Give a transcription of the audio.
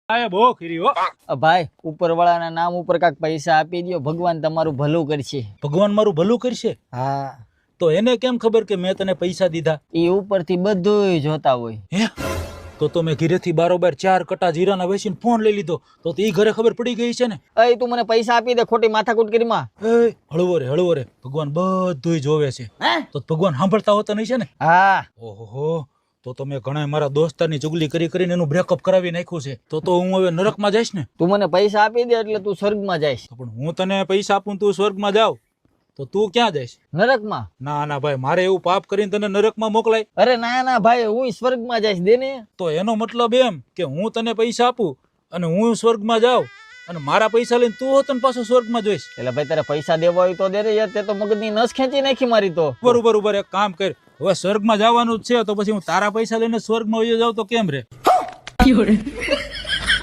આ બહુ ખીરી હો ભાઈ ઉપરવાળાના નામ ઉપર કાક પૈસા આપી દ્યો, ભગવાન તમારું ભલું કરશે. ભગવાન મારું ભલું કરશે. હા, તો એને કેમ ખબર કે મેં તને પૈસા દીધા? એ ઉપરથી બધું જોતા હોય. હે તો મેં ઘરેથી બારોબાર 4 કટા જીરાના વેચીને ફોન લઈ લીધો તો એ ઘરે ખબર પડી ગઈ છે ને? એ તું મને પૈસા આપી દે, ખોટી માથાકૂટ કરી માં. એ હળવો રે ભગવાન બધુંય જોવે છે. તો ભગવાન સાંભળતા હોતા નહીં છે ને? હા. ઓહો, તો મેં ઘણા મારા દોસ્તારની ચુગલી કરીને એનું બ્રેકઅપ કરાવી નાખ્યું છે. તો હું હવે નરકમાં જઈશ ને? તું મને પૈસા આપી દે એટલે તું સ્વર્ગમાં જઈશ. પણ હું તને પૈસા આપું તું સ્વર્ગમાં જાવ તો તું ક્યાં જઈશ? નરકમાં. ના ભાઈ, મારે એવું પાપ કરીને તને નરકમાં મોકલાય? અરે ના ભાઈ, હું સ્વર્ગમાં જઈશ, દે ને. તો એનો મતલબ એમ કે હું તને પૈસા આપું અને હું સ્વર્ગમાં જાઉં અને મારા પૈસા લઈને તું હોત ને પાછો સ્વર્ગમાં જોઈશ? એટલે ભાઈ તારે પૈસા દેવા હોય તો દે રે યાર, તે તો મગજની નસ ખેંચી નાખી મારી તો. બરોબર, એક કામ કર, હવે સ્વર્ગમાં જવાનું જ છે તો પછી હું તારા પૈસા લઈને સ્વર્ગમાં વયો જાઉં તો કેમ રે?